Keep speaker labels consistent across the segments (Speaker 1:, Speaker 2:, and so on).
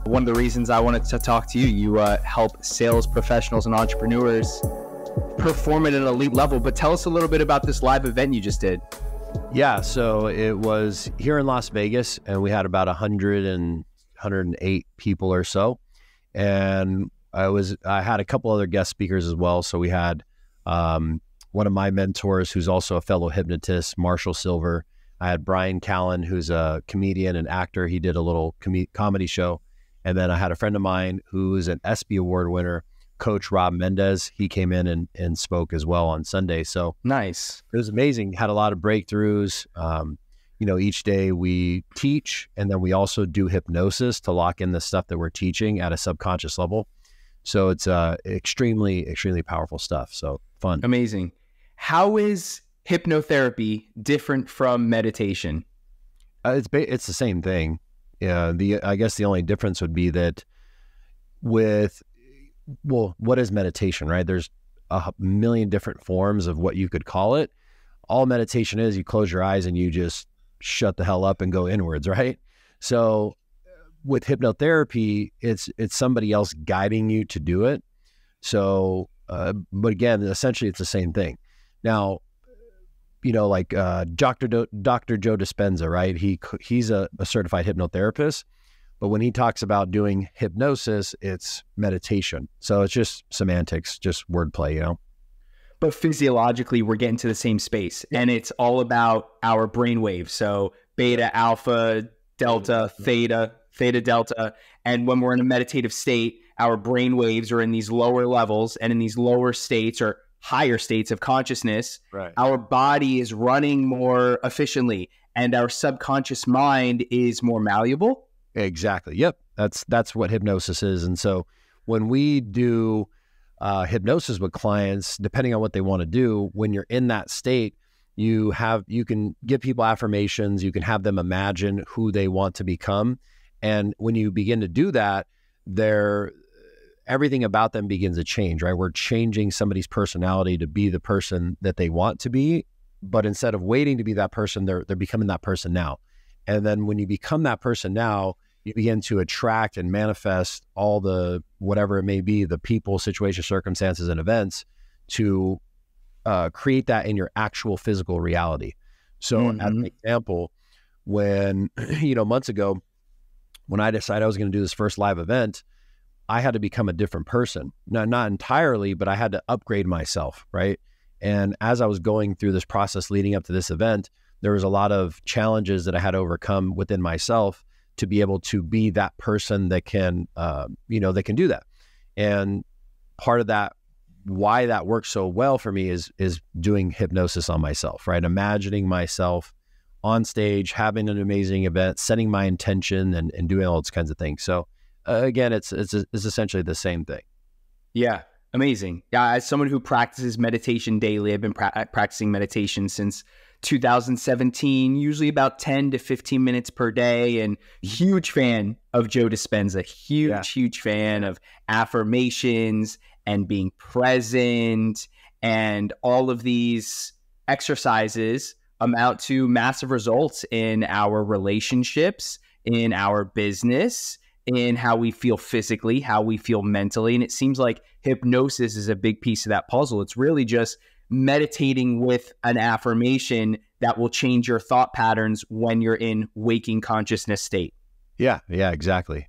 Speaker 1: One of the reasons I wanted to talk to you, you help sales professionals and entrepreneurs perform at an elite level. But tell us a little bit about this live event you just did.
Speaker 2: Yeah, so it was here in Las Vegas, and we had about 108 people or so. And I had a couple other guest speakers as well. So we had one of my mentors, who's also a fellow hypnotist, Marshall Silver. I had Brian Callen, who's a comedian and actor. He did a little comedy show. And then I had a friend of mine who's an ESPY award winner, Coach Rob Mendez. He came in and spoke as well on Sunday. So
Speaker 1: nice.
Speaker 2: It was amazing. Had a lot of breakthroughs. Each day we teach, and then we also do hypnosis to lock in the stuff that we're teaching at a subconscious level. So it's extremely, extremely powerful stuff. So fun.
Speaker 1: Amazing. How is hypnotherapy different from meditation?
Speaker 2: It's the same thing. Yeah. I guess the only difference would be that what is meditation, right? There's a million different forms of what you could call it. All meditation is, you close your eyes and you just shut the hell up and go inwards, right? So with hypnotherapy, it's somebody else guiding you to do it. So, but again, essentially it's the same thing. Now, Dr. Joe Dispenza, right? He's a certified hypnotherapist, but when he talks about doing hypnosis, it's meditation. So it's just semantics, just wordplay,
Speaker 1: But physiologically, we're getting to the same space, and it's all about our brainwaves. So beta, alpha, delta, theta, delta. And when we're in a meditative state, our brainwaves are in these lower levels, and in these lower states or higher states of consciousness,
Speaker 2: right,
Speaker 1: our body is running more efficiently, and our subconscious mind is more malleable.
Speaker 2: Exactly. Yep. That's what hypnosis is. And so when we do hypnosis with clients, depending on what they want to do, when you're in that state, you can give people affirmations, you can have them imagine who they want to become. And when you begin to do that, everything about them begins to change, right? We're changing somebody's personality to be the person that they want to be, but instead of waiting to be that person, they're becoming that person now. And then when you become that person now, you begin to attract and manifest all the, whatever it may be, the people, situations, circumstances, and events to create that in your actual physical reality. So as an example, when, months ago, when I decided I was going to do this first live event, I had to become a different person. Not entirely, but I had to upgrade myself, right? And as I was going through this process leading up to this event, there was a lot of challenges that I had to overcome within myself to be able to be that person that can, that can do that. And part of that, why that works so well for me is doing hypnosis on myself, right? Imagining myself on stage, having an amazing event, setting my intention and doing all those kinds of things. So again, it's essentially the same thing.
Speaker 1: Yeah. Amazing. Yeah. As someone who practices meditation daily, I've been practicing meditation since 2017, usually about 10 to 15 minutes per day, and huge fan of Joe Dispenza, huge fan of affirmations and being present, and all of these exercises amount to massive results in our relationships, in our business, in how we feel physically, how we feel mentally. And it seems like hypnosis is a big piece of that puzzle. It's really just meditating with an affirmation that will change your thought patterns when you're in waking consciousness state.
Speaker 2: Yeah, exactly.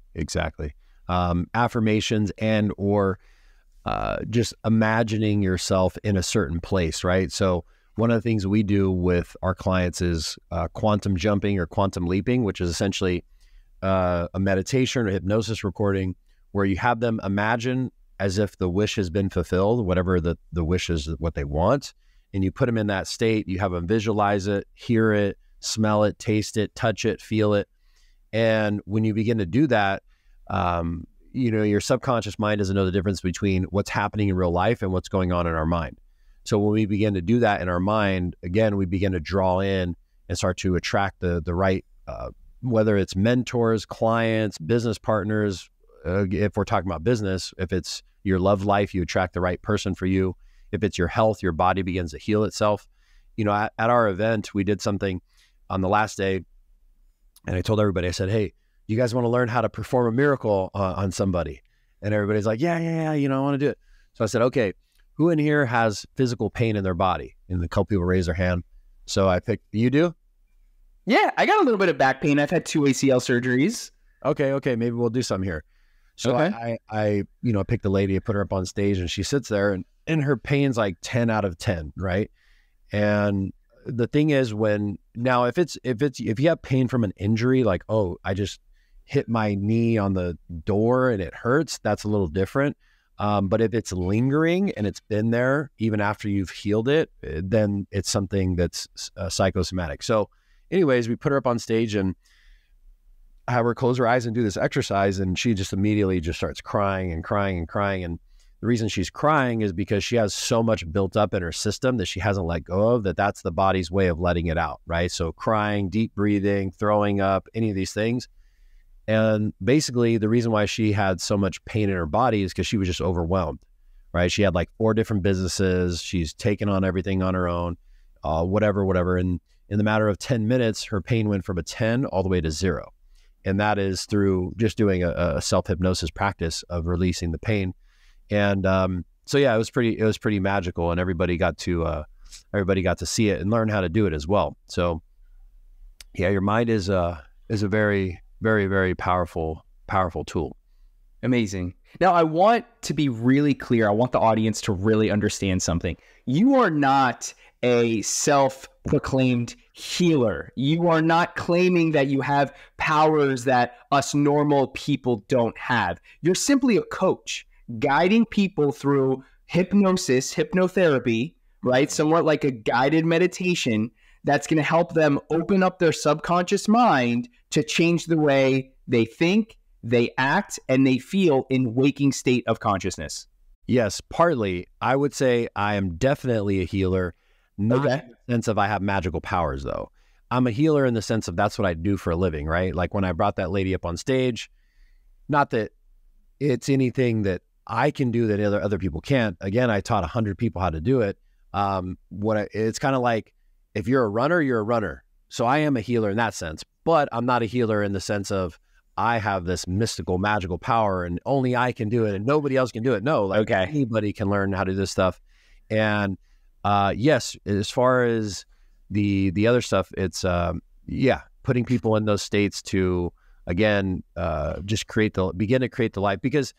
Speaker 2: Affirmations or just imagining yourself in a certain place, right? So one of the things we do with our clients is quantum jumping or quantum leaping, which is essentially a meditation or hypnosis recording where you have them imagine as if the wish has been fulfilled, whatever the wish is, what they want, and you put them in that state. You have them visualize it, hear it, smell it, taste it, touch it, feel it. And when you begin to do that, your subconscious mind doesn't know the difference between what's happening in real life and what's going on in our mind. So when we begin to do that in our mind, again, we begin to draw in and start to attract the right, whether it's mentors, clients, business partners. If we're talking about business, if it's your love life, you attract the right person for you. If it's your health, your body begins to heal itself. At our event, we did something on the last day, and I told everybody, I said, hey, you guys want to learn how to perform a miracle on somebody? And everybody's like, yeah, you know, I want to do it. So I said, okay, who in here has physical pain in their body? And a couple people raised their hand. So I picked, you do?
Speaker 1: Yeah, I got a little bit of back pain. I've had 2 ACL surgeries.
Speaker 2: Okay, maybe we'll do something here. So
Speaker 1: Okay.
Speaker 2: I you know, picked a lady, put her up on stage, and she sits there, and her pain's like 10 out of 10, right? And the thing is, if you have pain from an injury, like, oh, I just hit my knee on the door and it hurts, that's a little different. But if it's lingering and it's been there even after you've healed it, then it's something that's psychosomatic. So anyways, we put her up on stage and have her close her eyes and do this exercise. And she just immediately just starts crying and crying and crying. And the reason she's crying is because she has so much built up in her system that she hasn't let go of, that's the body's way of letting it out, right? So crying, deep breathing, throwing up, any of these things. And basically the reason why she had so much pain in her body is because she was just overwhelmed, right? She had like 4 different businesses. She's taken on everything on her own, whatever. And in the matter of 10 minutes, her pain went from a 10 all the way to 0. And that is through just doing a self-hypnosis practice of releasing the pain. And so yeah, it was pretty magical, and everybody got to see it and learn how to do it as well. So yeah, your mind is a very, very, very powerful tool.
Speaker 1: Amazing. Now, I want to be really clear. I want the audience to really understand something. You are not a self-proclaimed healer. You are not claiming that you have powers that us normal people don't have. You're simply a coach guiding people through hypnosis, hypnotherapy, right? Somewhat like a guided meditation that's going to help them open up their subconscious mind to change the way they think, they act, and they feel in waking state of consciousness.
Speaker 2: Yes, partly. I would say I am definitely a healer, not in the sense of I have magical powers, though. I'm a healer in the sense of that's what I do for a living, right? Like when I brought that lady up on stage, not that it's anything that I can do that other people can't. Again, I taught 100 people how to do it. It's kind of like, if you're a runner, you're a runner. So I am a healer in that sense, but I'm not a healer in the sense of I have this mystical, magical power and only I can do it and nobody else can do it. No, like anybody can learn how to do this stuff. And yes, as far as the other stuff, it's putting people in those states to, again, just begin to create the life, because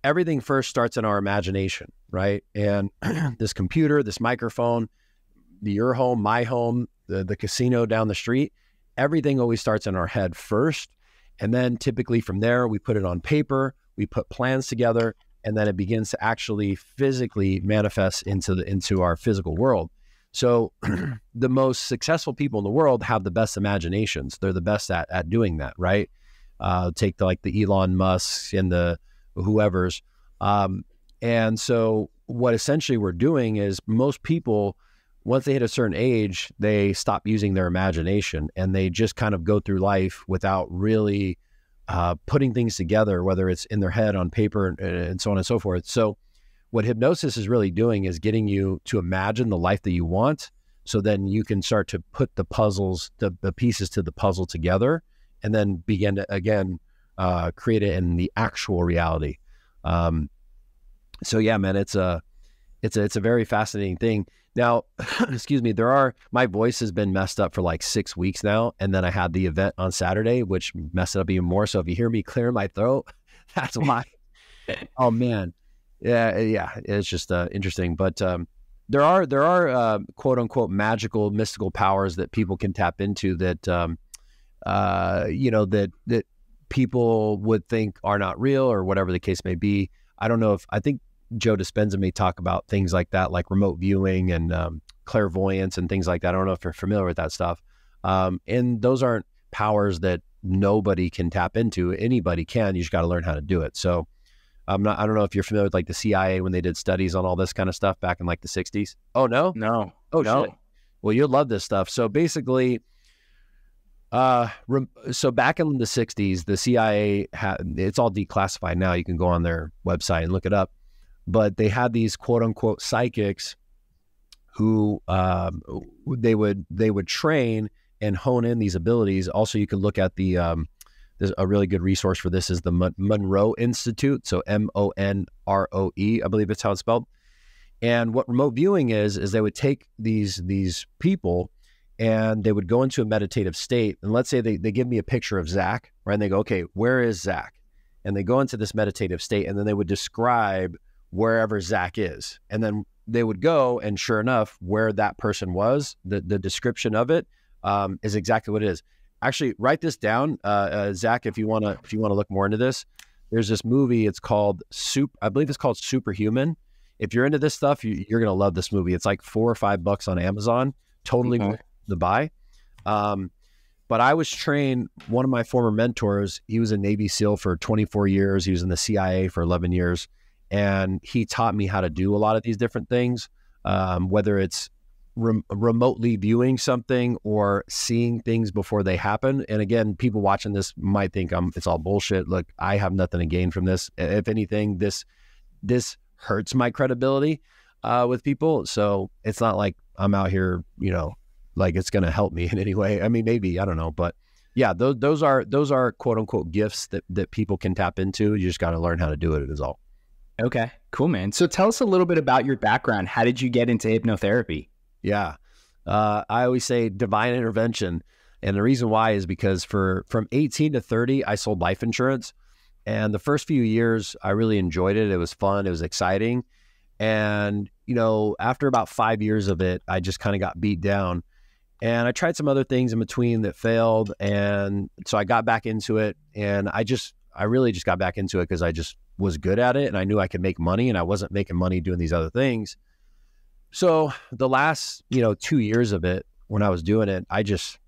Speaker 2: everything first starts in our imagination, right? And this computer, this microphone, your home, my home, the casino down the street, everything always starts in our head first. And then typically from there, we put it on paper, we put plans together, and then it begins to actually physically manifest into our physical world. So the most successful people in the world have the best imaginations. They're the best at doing that, right? Take the Elon Musk and the whoever's. And so what essentially we're doing is most people, once they hit a certain age, they stop using their imagination and they just kind of go through life without really putting things together, whether it's in their head, on paper, and so on and so forth. So what hypnosis is really doing is getting you to imagine the life that you want, so then you can start to put the pieces to the puzzle together, and then begin to, again, create it in the actual reality. So yeah, man, it's a very fascinating thing. Now, excuse me, my voice has been messed up for like 6 weeks now. And then I had the event on Saturday, which messed it up even more. So if you hear me clear my throat, that's why. Oh man. Yeah. It's just interesting. But there are quote unquote magical, mystical powers that people can tap into that, that people would think are not real, or whatever the case may be. I think Joe Dispenza may talk about things like that, like remote viewing and clairvoyance and things like that. I don't know if you're familiar with that stuff. And those aren't powers that nobody can tap into. Anybody can. You just got to learn how to do it. So I don't know if you're familiar with like the CIA when they did studies on all this kind of stuff back in like the 60s. Oh, no?
Speaker 1: No.
Speaker 2: Oh,
Speaker 1: no.
Speaker 2: Shit. Well, you'll love this stuff. So basically, so back in the 60s, the CIA it's all declassified now. You can go on their website and look it up. But they had these quote unquote psychics who they would train and hone in these abilities. Also, you could look at the a really good resource for this is the Monroe Institute. So Monroe, I believe it's how it's spelled. And what remote viewing is they would take these people and they would go into a meditative state. And let's say they give me a picture of Zach, right? And they go, okay, where is Zach? And they go into this meditative state, and then they would describe wherever Zach is. And then they would go, and sure enough, where that person was, the description of it is exactly what it is. Actually, write this down, Zach, if you want to look more into this. There's this movie. It's called I believe it's called Superhuman. If you're into this stuff, you're gonna love this movie. It's like $4 or $5 on Amazon. Totally worth the buy. But I was trained. One of my former mentors, he was a Navy SEAL for 24 years. He was in the CIA for 11 years, and he taught me how to do a lot of these different things. Whether it's remotely viewing something or seeing things before they happen. And again, people watching this might think it's all bullshit. Look, I have nothing to gain from this. If anything, this hurts my credibility with people. So it's not like I'm out here, like it's going to help me in any way. I mean, maybe, I don't know, but yeah, those are quote unquote gifts that people can tap into. You just got to learn how to do it is all.
Speaker 1: Okay, cool, man. So tell us a little bit about your background. How did you get into hypnotherapy?
Speaker 2: Yeah. I always say divine intervention. And the reason why is because from 18 to 30, I sold life insurance. And the first few years, I really enjoyed it. It was fun. It was exciting. And, after about 5 years of it, I just kind of got beat down. And I tried some other things in between that failed. And so I got back into it. And I really just got back into it because I just was good at it. And I knew I could make money. And I wasn't making money doing these other things. So the last, 2 years of it, when I was doing it, I just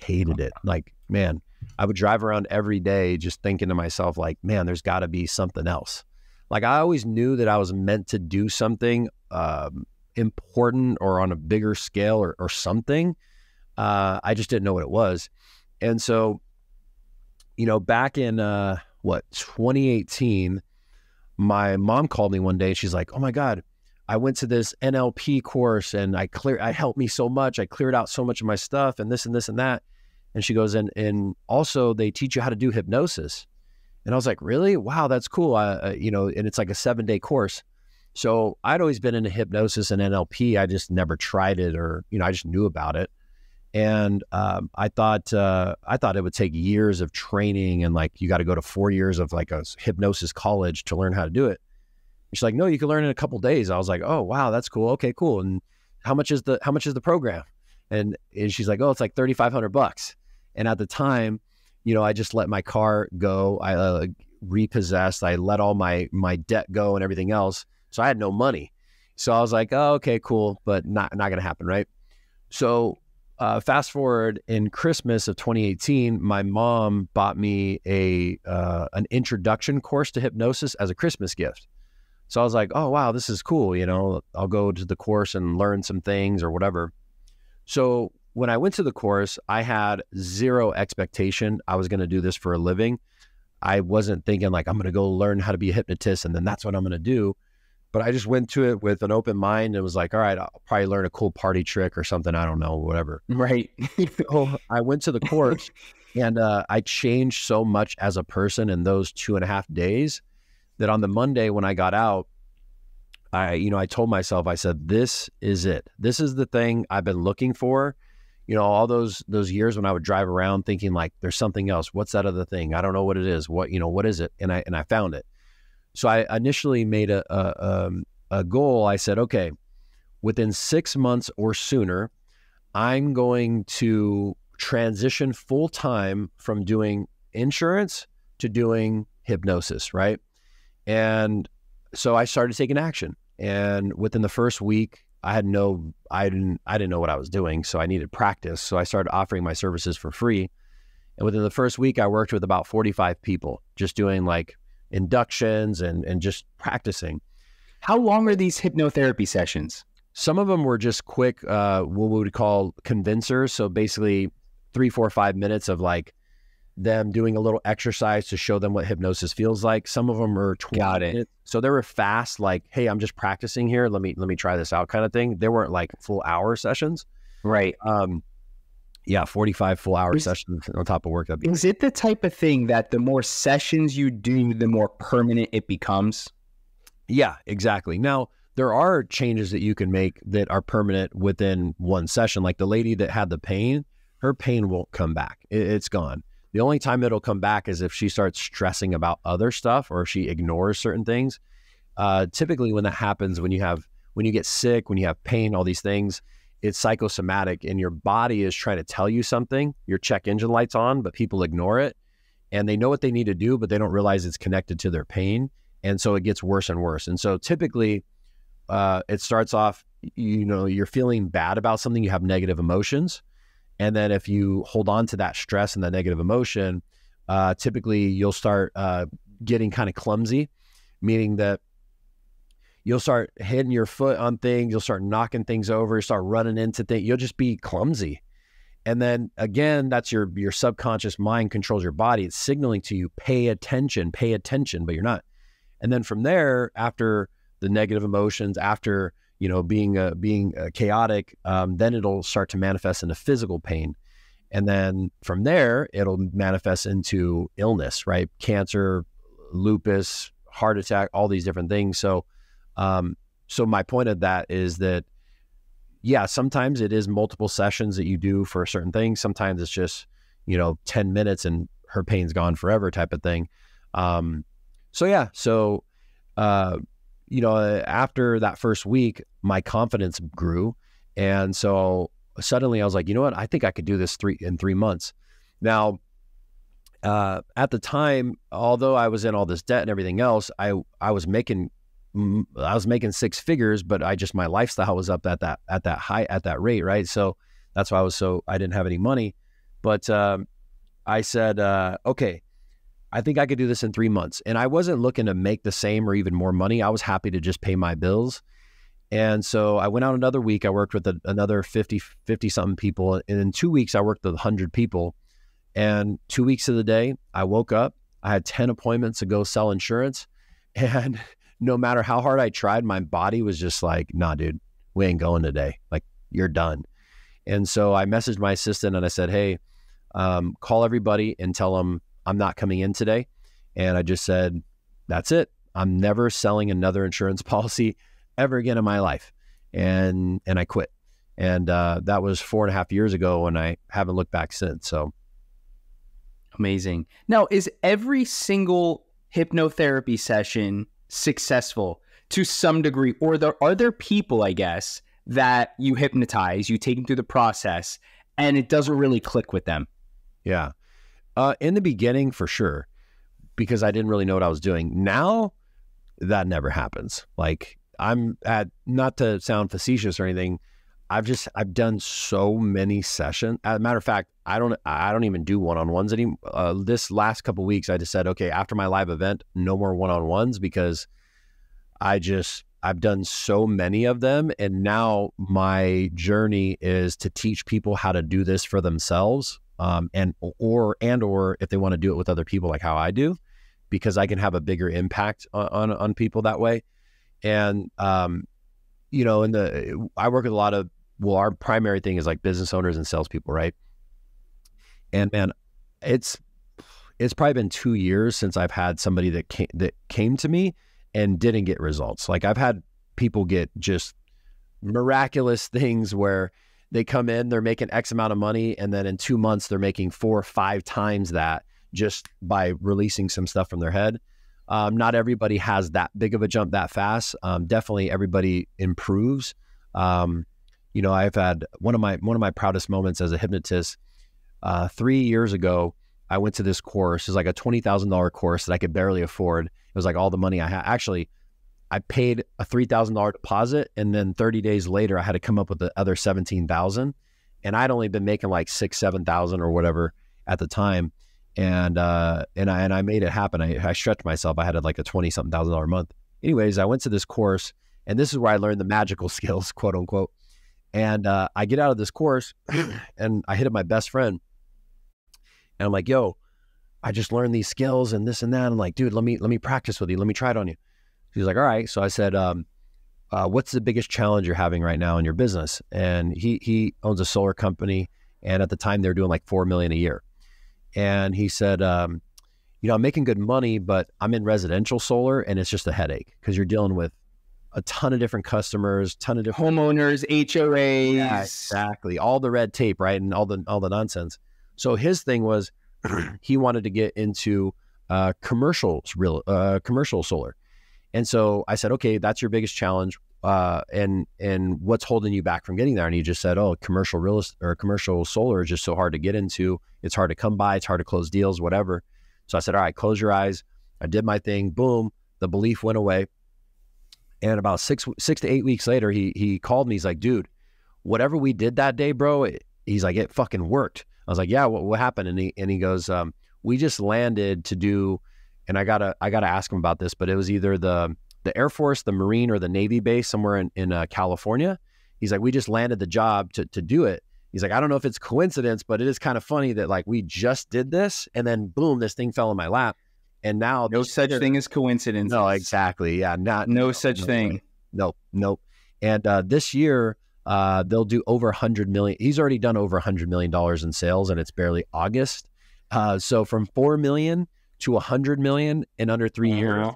Speaker 2: hated it. Like, man, I would drive around every day just thinking to myself, like, man, there's got to be something else. Like, I always knew that I was meant to do something important or on a bigger scale or something. I just didn't know what it was. And so, back in 2018, my mom called me one day and she's like, oh my God, I went to this NLP course and I helped me so much. I cleared out so much of my stuff and this and this and that. And she goes, and also they teach you how to do hypnosis. And I was like, really? Wow, that's cool. And it's like a 7-day course. So I'd always been into hypnosis and NLP. I just never tried it or, I just knew about it. And I thought it would take years of training and like, you got to go to 4 years of like a hypnosis college to learn how to do it. She's like, no, you can learn in a couple of days. I was like, oh, wow, that's cool. Okay, cool. And how much is the program? And she's like, oh, it's like $3,500. And at the time, I just let my car go. I repossessed. I let all my debt go and everything else. So I had no money. So I was like, oh, okay, cool, but not going to happen, right? So fast forward in Christmas of 2018, my mom bought me an introduction course to hypnosis as a Christmas gift. So I was like, oh, wow, this is cool. I'll go to the course and learn some things or whatever. So when I went to the course, I had zero expectation I was going to do this for a living. I wasn't thinking like, I'm going to go learn how to be a hypnotist and then that's what I'm going to do. But I just went to it with an open mind and was like, all right, I'll probably learn a cool party trick or something. I don't know, whatever.
Speaker 1: Right.
Speaker 2: So I went to the course and I changed so much as a person in those 2.5 days that on the Monday when I got out, I told myself, I said, this is it. This is the thing I've been looking for. All those years when I would drive around thinking like, there's something else. What's that other thing? I don't know what it is. What is it? And I found it. So I initially made a goal. I said, okay, within 6 months or sooner, I'm going to transition full time from doing insurance to doing hypnosis, right? And so I started taking action. And within the first week, I didn't know what I was doing. So I needed practice. So I started offering my services for free. And within the first week, I worked with about 45 people, just doing like inductions and just practicing.
Speaker 1: How long are these hypnotherapy sessions?
Speaker 2: Some of them were just quick, what we would call convincers. So basically 3, 4, 5 minutes of like them doing a little exercise to show them what hypnosis feels like. Some of them are 20 minutes. So they were fast, like, hey, I'm just practicing here. Let me try this out kind of thing. They weren't like full hour sessions.
Speaker 1: Right.
Speaker 2: Yeah, 45 full hour sessions on top of work.
Speaker 1: Is it the type of thing that the more sessions you do, the more permanent it becomes?
Speaker 2: Yeah, exactly. Now, there are changes that you can make that are permanent within one session. Like the lady that had the pain, her pain won't come back. It's gone. The only time it'll come back is if she starts stressing about other stuff or if she ignores certain things. Typically when that happens, when you get sick, when you have pain, all these things, it's psychosomatic and your body is trying to tell you something. Your check engine light's on, but people ignore it and they know what they need to do, but they don't realize it's connected to their pain. And so it gets worse and worse. And so typically it starts off, you're feeling bad about something, you have negative emotions. And then if you hold on to that stress and that negative emotion, typically you'll start getting kind of clumsy, meaning that you'll start hitting your foot on things, you'll start knocking things over, you start running into things, you'll just be clumsy. And then again, that's your subconscious mind controls your body. It's signaling to you, pay attention, but you're not. And then from there, after the negative emotions, after being chaotic, then it'll start to manifest into physical pain. And then from there, it'll manifest into illness, right? Cancer, lupus, heart attack, all these different things. So my point of that is that, yeah, sometimes it is multiple sessions that you do for a certain thing. Sometimes it's just, 10 minutes and her pain's gone forever type of thing. After that first week, my confidence grew. And so suddenly I was like, you know what? I think I could do this in 3 months. Now, at the time, although I was in all this debt and everything else, I was making 6 figures, but my lifestyle was up at that rate. Right. So that's why I didn't have any money, but, I said, okay, I think I could do this in 3 months. And I wasn't looking to make the same or even more money. I was happy to just pay my bills. And so I went out another week. I worked with another 50 something people. And in 2 weeks, I worked with 100 people. And 2 weeks of the day, I woke up, I had 10 appointments to go sell insurance. And no matter how hard I tried, my body was just like, nah, dude, we ain't going today. Like, you're done. And so I messaged my assistant and I said, hey, call everybody and tell them I'm not coming in today. And I just said, that's it. I'm never selling another insurance policy ever again in my life. And I quit. And that was 4.5 years ago, and I haven't looked back since. So
Speaker 1: amazing. Now, is every single hypnotherapy session successful to some degree? Or are there people, I guess, that you hypnotize, you take them through the process, and it doesn't really click with them?
Speaker 2: Yeah. In the beginning, for sure, because I didn't really know what I was doing. Now, that never happens. Like, not to sound facetious or anything, I've done so many sessions. As a matter of fact, I don't even do one-on-ones anymore. This last couple of weeks, I just said, okay, after my live event, no more one-on-ones, because I've done so many of them. And now my journey is to teach people how to do this for themselves. Or if they want to do it with other people, like how I do, because I can have a bigger impact on people that way. And, I work with a lot of, our primary thing is like business owners and salespeople, right? And man, it's probably been 2 years since I've had somebody that came to me and didn't get results. Like, I've had people get just miraculous things where they come in, they're making X amount of money, and then in 2 months, they're making 4 or 5 times that just by releasing some stuff from their head. Not everybody has that big of a jump that fast. Definitely everybody improves. I've had one of my proudest moments as a hypnotist. 3 years ago, I went to this course. It was like a $20,000 course that I could barely afford. It was like all the money I had. Actually, I paid a $3,000 deposit, and then 30 days later, I had to come up with the other $17,000, and I'd only been making like $6,000-7,000 or whatever at the time, and I made it happen. I stretched myself. I had like a $20-something thousand a month. Anyways, I went to this course, and this is where I learned the magical skills, quote unquote. And I get out of this course, and I hit up my best friend, and I'm like, "Yo, I just learned these skills and this and that." I'm like, "Dude, let me practice with you. Let me try it on you." He's like, all right. So I said, what's the biggest challenge you're having right now in your business? And he owns a solar company, And at the time they were doing like 4 million a year. And he said, I'm making good money, but I'm in residential solar and it's just a headache because you're dealing with a ton of different customers, ton of different
Speaker 1: homeowners, HOAs.
Speaker 2: Yeah, exactly. All the red tape, right? And all the nonsense. So his thing was he wanted to get into commercial solar. And so I said, okay, that's your biggest challenge. And what's holding you back from getting there? And he just said, oh, commercial solar is just so hard to get into. It's hard to come by. It's hard to close deals, whatever. So I said, all right, close your eyes. I did my thing. Boom. The belief went away. And about 6 to 8 weeks later, he called me. He's like, dude, whatever we did that day, bro, he's like, it fucking worked. I was like, yeah, what happened? And he goes, we just landed to do, and I gotta ask him about this, but it was either the Air Force, the Marine, or the Navy base somewhere in California. He's like, we just landed the job to do it. He's like, I don't know if it's coincidence, but it is kind of funny that like we just did this and then boom, this thing fell in my lap. And now
Speaker 1: no such thing as coincidence.
Speaker 2: No, exactly. Yeah.
Speaker 1: No such thing.
Speaker 2: Nope. And this year, they'll do over 100 million. He's already done over $100 million in sales and it's barely August. So from 4 million to 100 million in under 3 years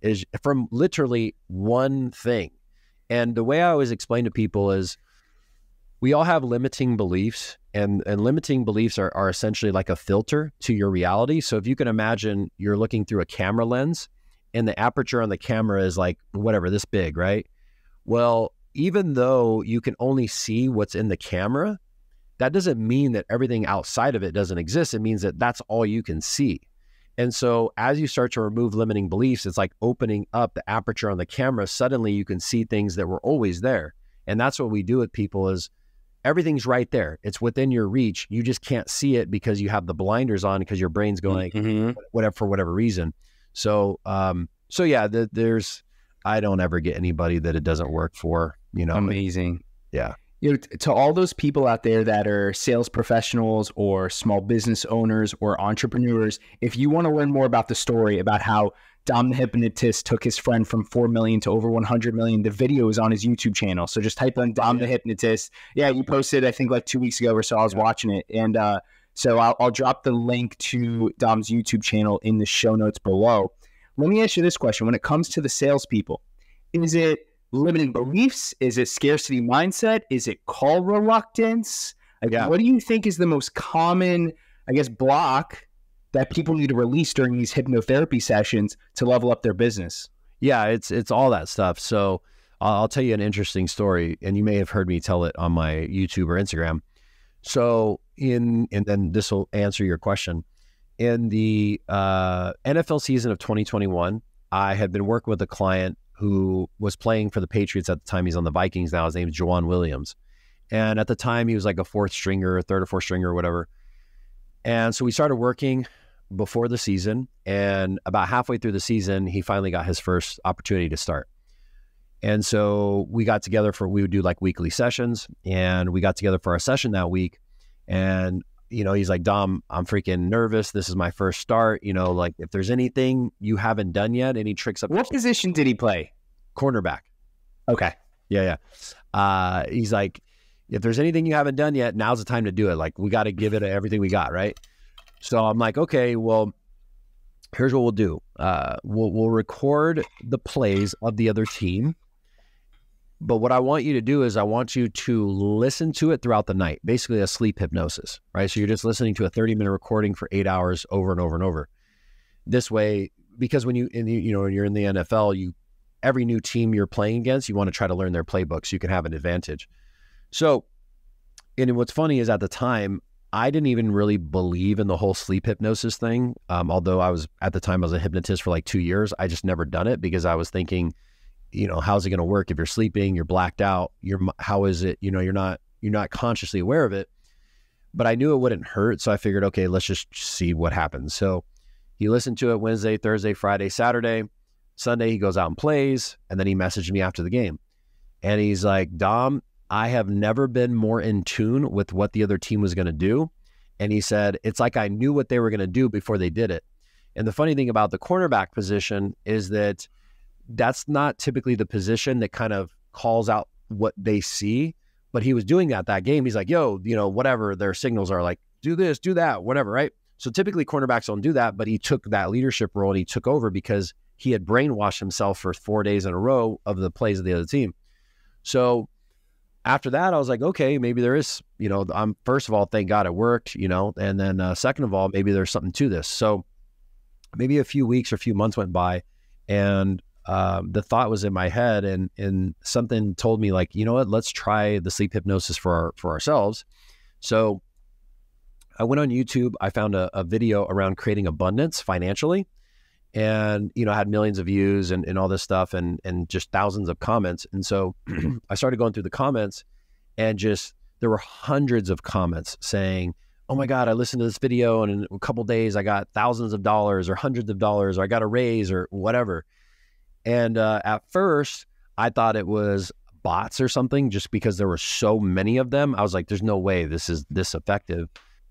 Speaker 2: is from literally one thing. And the way I always explain to people is we all have limiting beliefs, and limiting beliefs are essentially like a filter to your reality. So if you can imagine you're looking through a camera lens and the aperture on the camera is like whatever, this big, right? Well, even though you can only see what's in the camera, that doesn't mean that everything outside of it doesn't exist. It means that that's all you can see. And so as you start to remove limiting beliefs, it's like opening up the aperture on the camera. Suddenly you can see things that were always there. And that's what we do with people is everything's right there. It's within your reach. You just can't see it because you have the blinders on because your brain's going whatever for whatever reason. So, yeah, I don't ever get anybody that it doesn't work for,
Speaker 1: Amazing.
Speaker 2: Yeah.
Speaker 1: To all those people out there that are sales professionals or small business owners or entrepreneurs, if you want to learn more about the story about how Dom the Hypnotist took his friend from 4 million to over 100 million, the video is on his YouTube channel. So just type in Dom the Hypnotist. Yeah, you posted, I think like 2 weeks ago or so. I was watching it. And so I'll drop the link to Dom's YouTube channel in the show notes below. Let me ask you this question. When it comes to the salespeople, is it limiting beliefs? Is it scarcity mindset? Is it call reluctance? What do you think is the most common, block that people need to release during these hypnotherapy sessions to level up their business?
Speaker 2: Yeah, it's all that stuff. So I'll tell you an interesting story, and you may have heard me tell it on my YouTube or Instagram. So and then this will answer your question. In the NFL season of 2021, I had been working with a client who was playing for the Patriots at the time. He's on the Vikings now. His name is Juwan Williams. And at the time, he was like a third or fourth stringer or whatever. And so we started working before the season. And about halfway through the season, he finally got his first opportunity to start. And so we got together we would do like weekly sessions. And we got together for our session that week. And, he's like, Dom, I'm freaking nervous. This is my first start. Like if there's anything you haven't done yet, any tricks up.
Speaker 1: What position did he play?
Speaker 2: Cornerback.
Speaker 1: Okay.
Speaker 2: Yeah. He's like, if there's anything you haven't done yet, now's the time to do it. Like we got to give it everything we got. Right. So I'm like, okay, well, here's what we'll do. We'll record the plays of the other team. But what I want you to do is I want you to listen to it throughout the night, basically a sleep hypnosis, right? So you're just listening to a 30-minute recording for 8 hours over and over and over. This way, because when you're in the NFL, every new team you're playing against, you want to try to learn their playbook so you can have an advantage. So, and what's funny is at the time, I didn't even really believe in the whole sleep hypnosis thing. Although I was a hypnotist for like 2 years, I just never done it because I was thinking, how's it going to work if you're sleeping, you're blacked out, how is it, you're not consciously aware of it. But I knew it wouldn't hurt. So I figured, okay, let's just see what happens. So he listened to it Wednesday, Thursday, Friday, Saturday, Sunday, he goes out and plays. And then he messaged me after the game. And he's like, Dom, I have never been more in tune with what the other team was going to do. And he said, it's like I knew what they were going to do before they did it. And the funny thing about the cornerback position is that that's not typically the position that kind of calls out what they see, but he was doing that game. He's like, yo, whatever their signals are, like, do this, do that, whatever, right? So typically cornerbacks don't do that, but he took that leadership role and he took over because he had brainwashed himself for 4 days in a row of the plays of the other team. So after that, I was like, okay, maybe there is, I'm first of all, thank God it worked, and then second of all, maybe there's something to this. So maybe a few weeks or a few months went by, and the thought was in my head, and something told me, like, you know what, let's try the sleep hypnosis for ourselves. So I went on YouTube. I found a video around creating abundance financially, and I had millions of views and all this stuff, and just thousands of comments. And so I started going through the comments, and just there were hundreds of comments saying, oh my God, I listened to this video and in a couple of days I got thousands of dollars or hundreds of dollars, or I got a raise or whatever. And at first I thought it was bots or something, just because there were so many of them. I was like, there's no way this is this effective.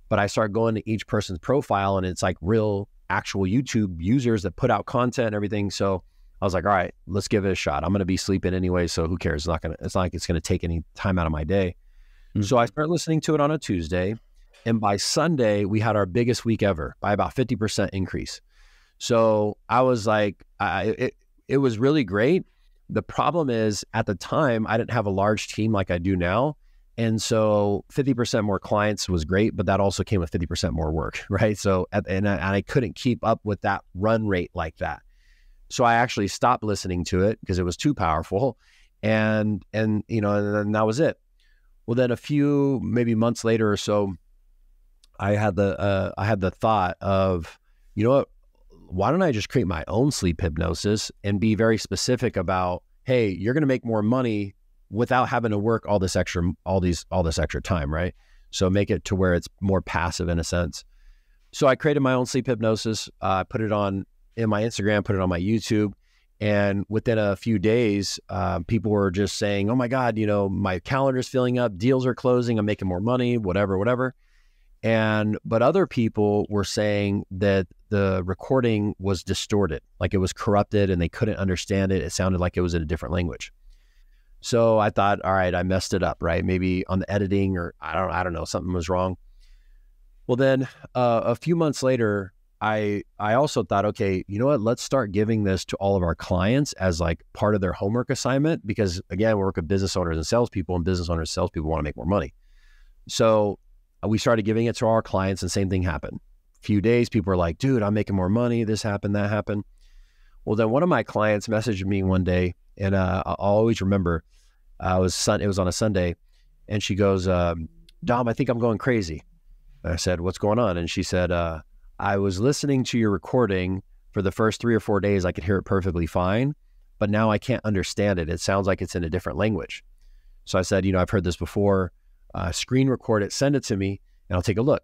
Speaker 2: But I started going to each person's profile, and it's like real actual YouTube users that put out content and everything. So I was like, all right, let's give it a shot. I'm going to be sleeping anyway, so who cares? It's not like it's going to take any time out of my day. Mm-hmm. So I started listening to it on a Tuesday, and by Sunday we had our biggest week ever by about 50% increase. So I was like, it was really great. The problem is, at the time I didn't have a large team like I do now. And so 50% more clients was great, but that also came with 50% more work, right? So, and I couldn't keep up with that run rate like that. So I actually stopped listening to it because it was too powerful. And then that was it. Well, then a few, maybe months later or so, I had the thought of, you know what, why don't I just create my own sleep hypnosis and be very specific about, hey, you're going to make more money without having to work all this extra time, right? So make it to where it's more passive in a sense. So I created my own sleep hypnosis, put it on in my Instagram, put it on my YouTube. And within a few days, people were just saying, oh my God, my calendar's filling up, deals are closing, I'm making more money, whatever. But other people were saying that the recording was distorted, like it was corrupted and they couldn't understand it. It sounded like it was in a different language. So I thought, all right, I messed it up, right? Maybe on the editing, or I don't know, something was wrong. Well, then a few months later, I also thought, okay, you know what? Let's start giving this to all of our clients as like part of their homework assignment, because again, we work with business owners and salespeople, and business owners and salespeople want to make more money. So we started giving it to our clients, and same thing happened. A few days, people were like, dude, I'm making more money. This happened, that happened. Well, then one of my clients messaged me one day, and I'll always remember, it was on a Sunday, and she goes, Dom, I think I'm going crazy. And I said, what's going on? And she said, I was listening to your recording for the first 3 or 4 days. I could hear it perfectly fine, but now I can't understand it. It sounds like it's in a different language. So I said, I've heard this before. Screen record it, send it to me, and I'll take a look.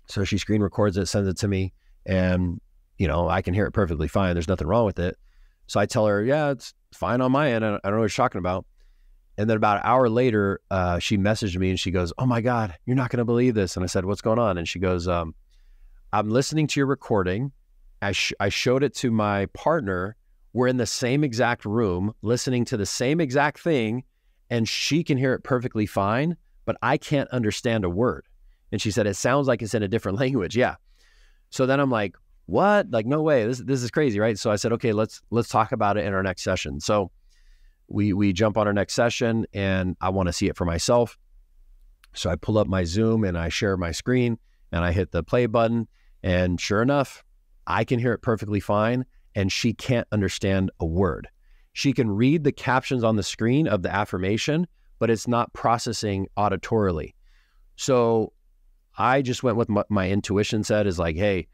Speaker 2: So she screen records it, sends it to me, and I can hear it perfectly fine. There's nothing wrong with it. So I tell her, yeah, it's fine on my end. I don't know what you're talking about. And then about an hour later, she messaged me and she goes, oh my God, you're not going to believe this. And I said, what's going on? And she goes, I'm listening to your recording. I showed it to my partner. We're in the same exact room, listening to the same exact thing, and she can hear it perfectly fine, but I can't understand a word. And she said, it sounds like it's in a different language. Yeah. So then I'm like, what? Like, no way. This is crazy, right? So I said, okay, let's talk about it in our next session. So we jump on our next session, and I want to see it for myself. So I pull up my Zoom and I share my screen and I hit the play button, and sure enough, I can hear it perfectly fine, and she can't understand a word. She can read the captions on the screen of the affirmation, but it's not processing auditorily. So I just went with my intuition said is like, hey,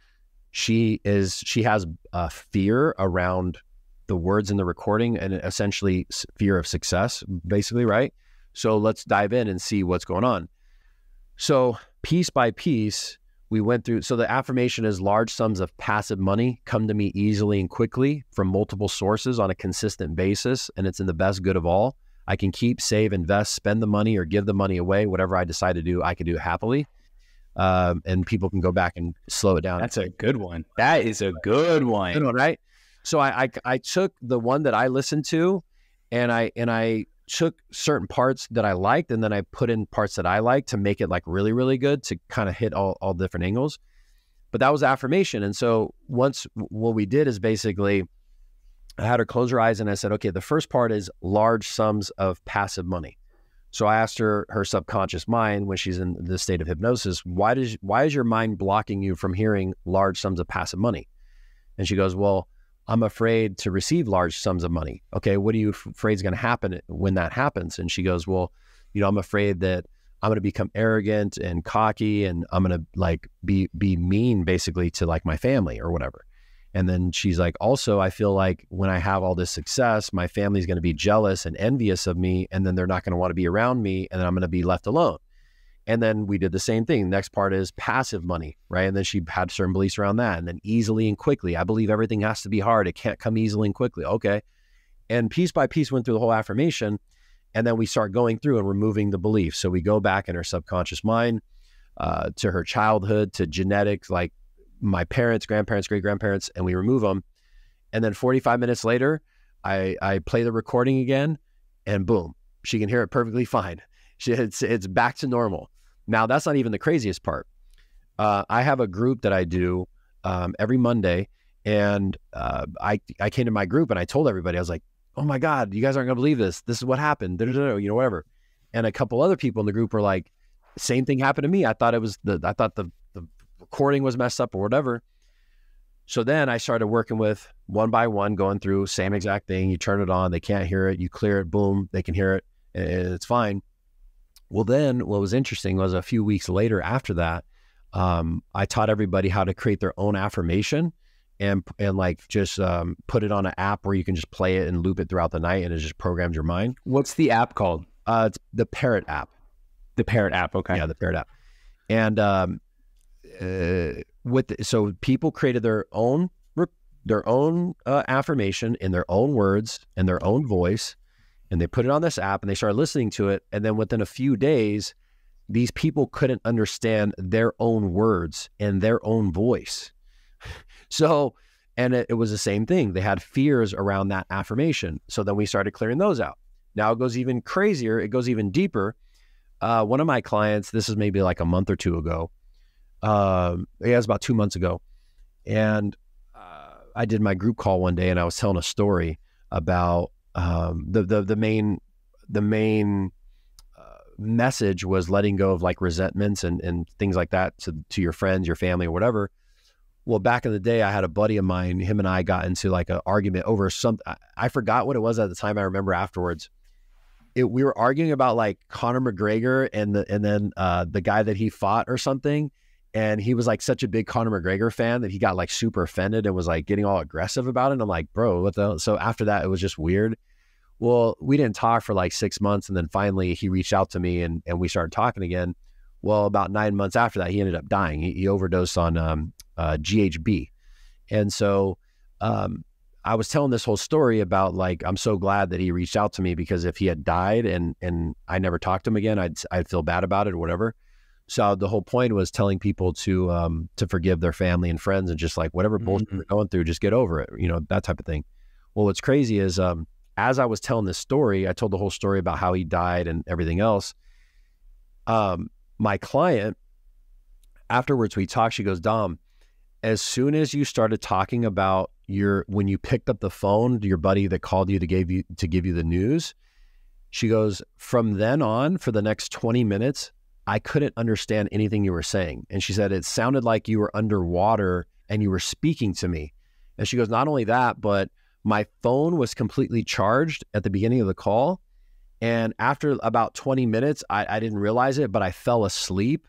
Speaker 2: she has a fear around the words in the recording, and essentially fear of success, basically, right? So let's dive in and see what's going on. So piece by piece, we went through. So the affirmation is large sums of passive money come to me easily and quickly from multiple sources on a consistent basis, and it's in the best good of all. I can keep, save, invest, spend the money, or give the money away. Whatever I decide to do, I can do happily. And people can go back and slow it down.
Speaker 1: That's a good one. That is a good one.
Speaker 2: Good one, right? So I took the one that I listened to, and I took certain parts that I liked and then I put in parts that I liked to make it like really, really good to kind of hit all different angles. But that was affirmation. And so once what we did is basically I had her close her eyes and I said, okay, the first part is large sums of passive money. So I asked her subconscious mind when she's in the state of hypnosis, why is your mind blocking you from hearing large sums of passive money? And she goes, well, I'm afraid to receive large sums of money. Okay, what are you afraid is going to happen when that happens? And she goes, well, I'm afraid that I'm going to become arrogant and cocky and I'm going to like be mean basically to like my family or whatever. And then she's like, also, I feel like when I have all this success, my family's going to be jealous and envious of me. And then they're not going to want to be around me and then I'm going to be left alone. And then we did the same thing. Next part is passive money, right? And then she had certain beliefs around that. And then easily and quickly, I believe everything has to be hard. It can't come easily and quickly. Okay. And piece by piece went through the whole affirmation. And then we start going through and removing the beliefs. So we go back in her subconscious mind to her childhood, to genetics, like my parents, grandparents, great-grandparents, and we remove them. And then 45 minutes later, I play the recording again and boom, she can hear it perfectly fine. It's back to normal. Now, that's not even the craziest part. I have a group that I do every Monday, and I came to my group and I told everybody, I was like, oh my God, you guys aren't gonna believe this. This is what happened, whatever. And a couple other people in the group were like, same thing happened to me. I thought the recording was messed up or whatever. So then I started working with one by one, going through same exact thing. You turn it on, they can't hear it. You clear it, boom, they can hear it, and it's fine. Well, then what was interesting was a few weeks later after that, I taught everybody how to create their own affirmation and like just put it on an app where you can just play it and loop it throughout the night and it just programs your mind.
Speaker 1: What's the app called?
Speaker 2: It's the Parrot app.
Speaker 1: The Parrot app. Okay.
Speaker 2: Yeah, the Parrot app. And so people created their own affirmation in their own words and their own voice, and they put it on this app and they started listening to it. And then within a few days, these people couldn't understand their own words and their own voice. So, and it was the same thing. They had fears around that affirmation. So then we started clearing those out. Now it goes even crazier. It goes even deeper. One of my clients, this is maybe like a month or two ago. It was about 2 months ago. And I did my group call one day and I was telling a story about the main message was letting go of like resentments and things like that to your friends, your family, or whatever. Well, back in the day, I had a buddy of mine, him and I got into like an argument over something. I forgot what it was at the time. I remember afterwards. We were arguing about like Conor McGregor and then the guy that he fought or something. And he was like such a big Conor McGregor fan that he got like super offended and was like getting all aggressive about it. And I'm like, bro, what the hell? So after that, it was just weird. Well, we didn't talk for like 6 months. And then finally he reached out to me and we started talking again. Well, about 9 months after that, he ended up dying. He overdosed on GHB. And so I was telling this whole story about like, I'm so glad that he reached out to me, because if he had died and I never talked to him again, I'd feel bad about it or whatever. So the whole point was telling people to forgive their family and friends and just like whatever bullshit they're going through, just get over it, that type of thing. Well, what's crazy is as I was telling this story, I told the whole story about how he died and everything else. My client, afterwards we talked, she goes, Dom, as soon as you started talking about when you picked up the phone to your buddy that called you to give you the news, she goes, from then on for the next 20 minutes, I couldn't understand anything you were saying. And she said, it sounded like you were underwater and you were speaking to me. And she goes, not only that, but my phone was completely charged at the beginning of the call. And after about 20 minutes, I didn't realize it, but I fell asleep.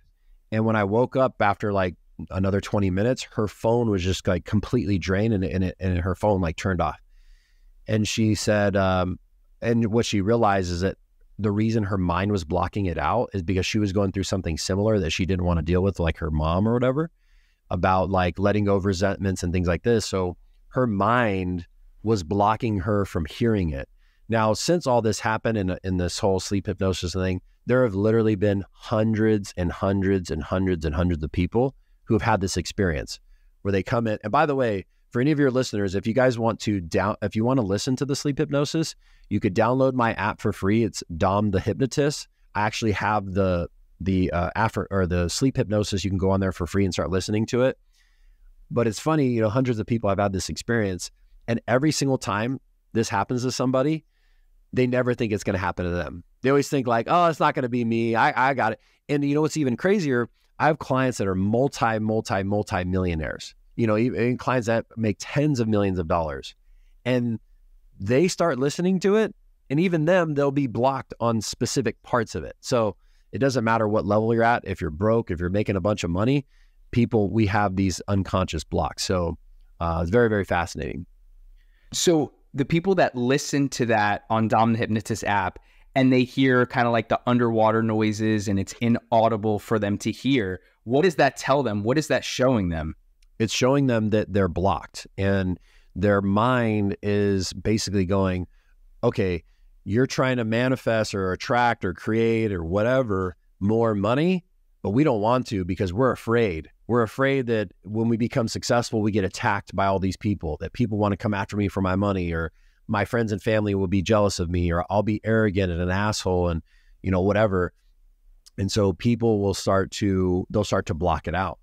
Speaker 2: And when I woke up after like another 20 minutes, her phone was just like completely drained and her phone like turned off. And she said, and what she realized is that the reason her mind was blocking it out is because she was going through something similar that she didn't want to deal with, like her mom or whatever, about like letting go of resentments and things like this. So her mind was blocking her from hearing it. Now, since all this happened in this whole sleep hypnosis thing, there have literally been hundreds and hundreds and hundreds and hundreds of people who have had this experience where they come in. And by the way, for any of your listeners, if you guys want to if you want to listen to the sleep hypnosis, you could download my app for free. It's Dom The Hypnotist. I actually have the sleep hypnosis. You can go on there for free and start listening to it. But it's funny, you know, hundreds of people have had this experience, and every single time this happens to somebody, they never think it's going to happen to them. They always think like, oh, it's not going to be me. I got it. And you know what's even crazier? I have clients that are multi-millionaires, you know, even clients that make tens of millions of dollars, and they start listening to it, and even them, they'll be blocked on specific parts of it. So it doesn't matter what level you're at. If you're broke, if you're making a bunch of money, we have these unconscious blocks. So it's very, very fascinating.
Speaker 1: So the people that listen to that on Dom the Hypnotist app, and they hear kind of like the underwater noises and it's inaudible for them to hear, what does that tell them? What is that showing them?
Speaker 2: It's showing them that they're blocked, and their mind is basically going, okay, you're trying to manifest or attract or create or whatever more money, but we don't want to because we're afraid. We're afraid that when we become successful, we get attacked by all these people, that people want to come after me for my money, or my friends and family will be jealous of me, or I'll be arrogant and an asshole and, you know, whatever. And so people they'll start to block it out.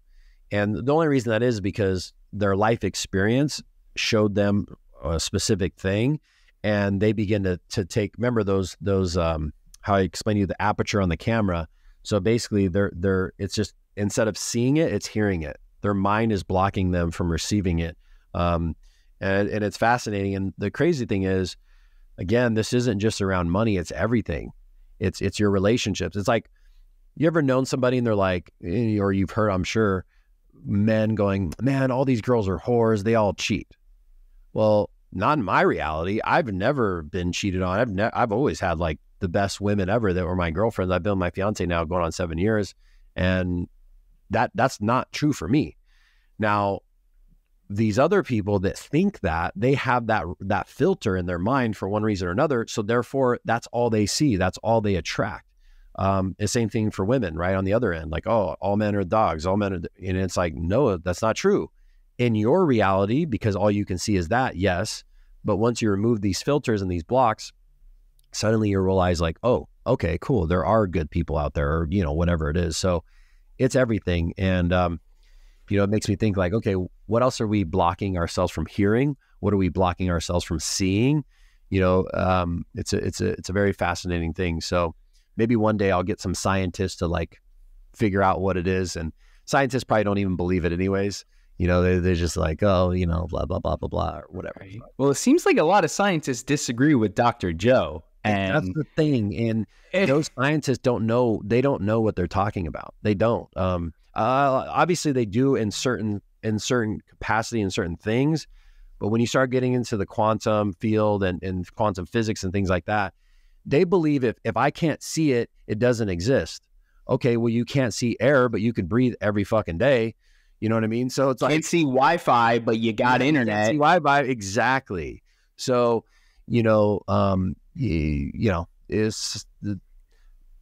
Speaker 2: And the only reason that is because their life experience showed them a specific thing, and they begin to take, remember those how I explained to you the aperture on the camera. So basically it's just, instead of seeing it, it's hearing it. Their mind is blocking them from receiving it. And it's fascinating. And the crazy thing is, again, this isn't just around money, it's everything. It's your relationships. It's like, you ever known somebody and they're like, or you've heard, I'm sure, men going, man, all these girls are whores, they all cheat. Well, not in my reality. I've never been cheated on. I've always had like the best women ever that were my girlfriends. I've been with my fiance now going on 7 years, and that's not true for me. Now, these other people that think that, they have that filter in their mind for one reason or another. So therefore, that's all they see. That's all they attract. The same thing for women, right? On the other end, like, oh, all men are dogs, all men are, and it's like, no, that's not true. In your reality, because all you can see is that, yes. But once you remove these filters and these blocks, suddenly you realize like, oh, okay, cool. There are good people out there, or, you know, whatever it is. So it's everything. And, you know, it makes me think like, okay, what else are we blocking ourselves from hearing? What are we blocking ourselves from seeing? You know, it's a very fascinating thing. So maybe one day I'll get some scientists to like figure out what it is. And scientists probably don't even believe it anyways. You know, they're just like, oh, you know, blah, blah, blah, blah, blah, or whatever.
Speaker 1: Right. Well, it seems like a lot of scientists disagree with Dr. Joe. And
Speaker 2: that's the thing. And those scientists don't know what they're talking about. They don't. Obviously they do in certain capacity in certain things. But when you start getting into the quantum field and quantum physics and things like that, they believe if I can't see it, it doesn't exist. Okay, well, you can't see air, but you could breathe every fucking day. You know what I mean? So it's like,
Speaker 1: can't see Wi-Fi, but you got internet.
Speaker 2: Can't see Wi-Fi, exactly. So, you know, you know, it's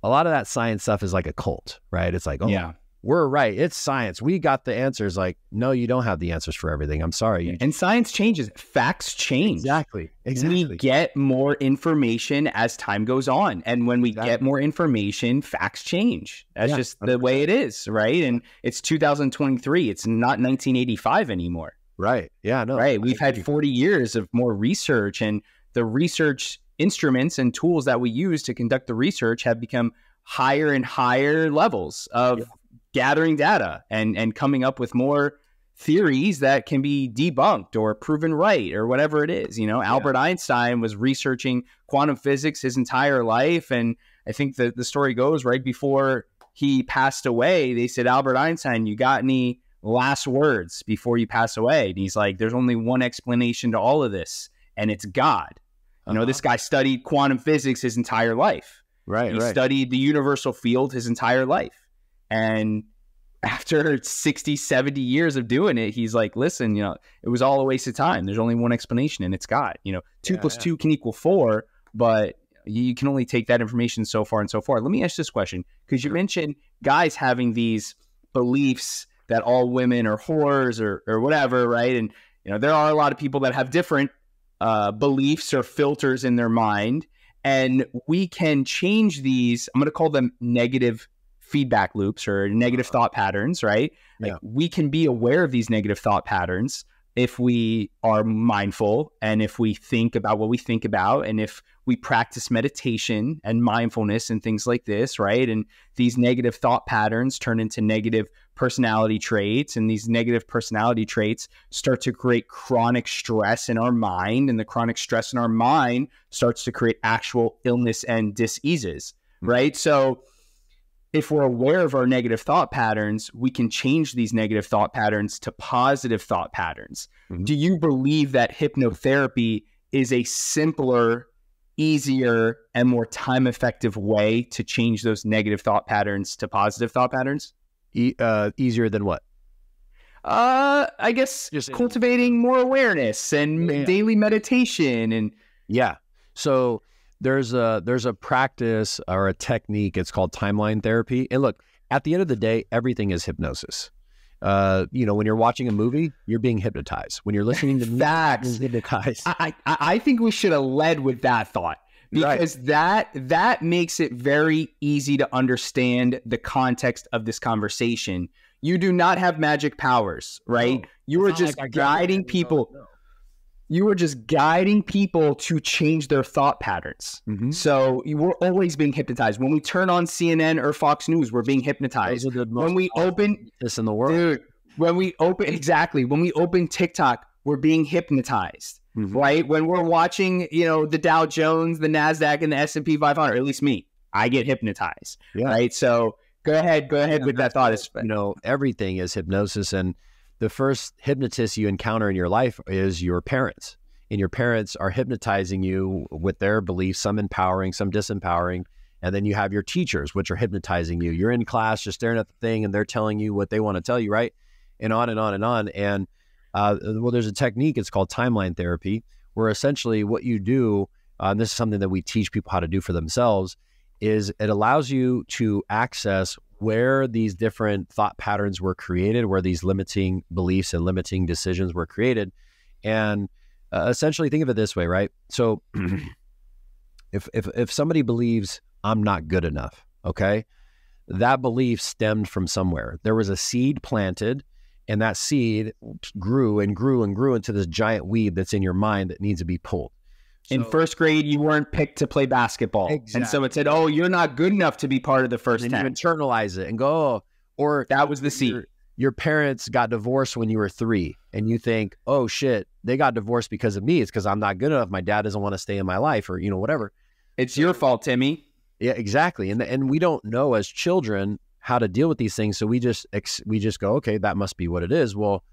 Speaker 2: a lot of that science stuff is like a cult, right? It's like, oh, yeah, we're right. It's science. We got the answers. Like, no, you don't have the answers for everything. I'm sorry.
Speaker 1: And science changes. Facts change.
Speaker 2: Exactly.
Speaker 1: We get more information as time goes on. And when we get more information, facts change. That's just the way it is, right? And it's 2023. It's not 1985 anymore.
Speaker 2: Right. Yeah, no.
Speaker 1: Right. We've had 40 years of more research, and the research instruments and tools that we use to conduct the research have become higher and higher levels of gathering data and coming up with more theories that can be debunked or proven right or whatever it is. You know, Albert Einstein was researching quantum physics his entire life. And I think that the story goes right before he passed away, they said, Albert Einstein, you got any last words before you pass away? And he's like, there's only one explanation to all of this, and it's God. You know, this guy studied quantum physics his entire life. He studied the universal field his entire life. And after 60, 70 years of doing it, he's like, listen, you know, it was all a waste of time. There's only one explanation, and it's God. You know, 2 + 2 can equal 4, but you can only take that information so far and so far. Let me ask this question, because you mentioned guys having these beliefs that all women are whores or whatever, right? And there are a lot of people that have different beliefs or filters in their mind, and we can change these. I'm going to call them negative feedback loops or negative thought patterns, right? Like we can be aware of these negative thought patterns if we are mindful and if we think about what we think about, and if we practice meditation and mindfulness and things like this, right? And these negative thought patterns turn into negative personality traits, and these negative personality traits start to create chronic stress in our mind, and the chronic stress in our mind starts to create actual illness and diseases, right? So if we're aware of our negative thought patterns, we can change these negative thought patterns to positive thought patterns. Do you believe that hypnotherapy is a simpler, easier, and more time-effective way to change those negative thought patterns to positive thought patterns?
Speaker 2: Easier than what?
Speaker 1: I guess just cultivating more awareness and daily meditation and
Speaker 2: So there's a practice or a technique. It's called timeline therapy. And look, at the end of the day, everything is hypnosis. When you're watching a movie, you're being hypnotized. When you're listening to
Speaker 1: music,
Speaker 2: you're hypnotized.
Speaker 1: I think we should have led with that thought, because that makes it very easy to understand the context of this conversation. You do not have magic powers, right? No, you are just guiding people. No. You are just guiding people to change their thought patterns. So we're always being hypnotized. When we turn on CNN or Fox News, we're being hypnotized. When we open
Speaker 2: this in the world,
Speaker 1: dude, when we open TikTok, we're being hypnotized, right? When we're watching, the Dow Jones, the NASDAQ, and the S&P 500, at least me, I get hypnotized, right? So go ahead with that thought.
Speaker 2: Everything is hypnosis, and the first hypnotist you encounter in your life is your parents. And your parents are hypnotizing you with their beliefs, some empowering, some disempowering. And then you have your teachers, which are hypnotizing you. You're in class just staring at the thing and they're telling you what they want to tell you, right? And on and on and on. And there's a technique, it's called timeline therapy, where essentially what you do, and this is something that we teach people how to do for themselves, is it allows you to access where these different thought patterns were created, where these limiting beliefs and limiting decisions were created. And essentially think of it this way, right? So if somebody believes I'm not good enough, okay, that belief stemmed from somewhere. There was a seed planted, and that seed grew and grew and grew into this giant weed that's in your mind that needs to be pulled.
Speaker 1: In first grade, you weren't picked to play basketball. Exactly. And so it said, oh, you're not good enough to be part of the first 10.
Speaker 2: You internalize it and go, oh, or
Speaker 1: that was the seed.
Speaker 2: Your parents got divorced when you were 3, and you think, oh, shit, they got divorced because of me. It's because I'm not good enough. My dad doesn't want to stay in my life, or, whatever.
Speaker 1: It's your fault, Timmy.
Speaker 2: Yeah, exactly. And we don't know as children how to deal with these things. So we just go, okay, that must be what it is. Well,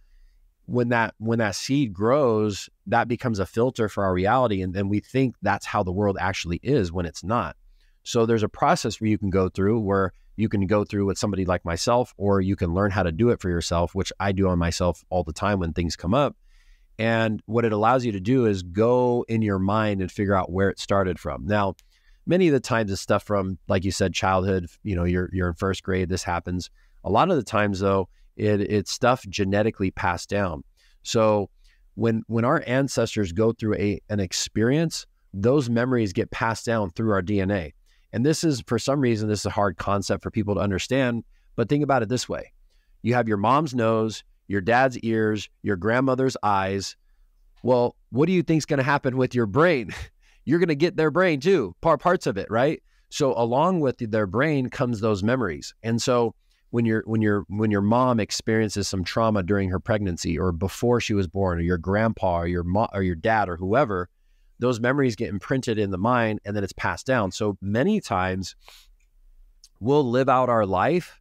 Speaker 2: when that seed grows, that becomes a filter for our reality. And we think that's how the world actually is when it's not. So there's a process where you can go through with somebody like myself, or you can learn how to do it for yourself, which I do on myself all the time when things come up. And what it allows you to do is go in your mind and figure out where it started from. Now, many of the times it's stuff from, like you said, childhood, you're in first grade, this happens. A lot of the times though, it's stuff genetically passed down. So when our ancestors go through an experience, those memories get passed down through our DNA. And this is, for some reason, this is a hard concept for people to understand, but think about it this way. You have your mom's nose, your dad's ears, your grandmother's eyes. Well, what do you think is going to happen with your brain? You're going to get their brain too, parts of it, right? So along with their brain comes those memories. And so when your mom experiences some trauma during her pregnancy, or before she was born, or your grandpa or your mom or your dad or whoever, those memories get imprinted in the mind, and then it's passed down. So many times we'll live out our life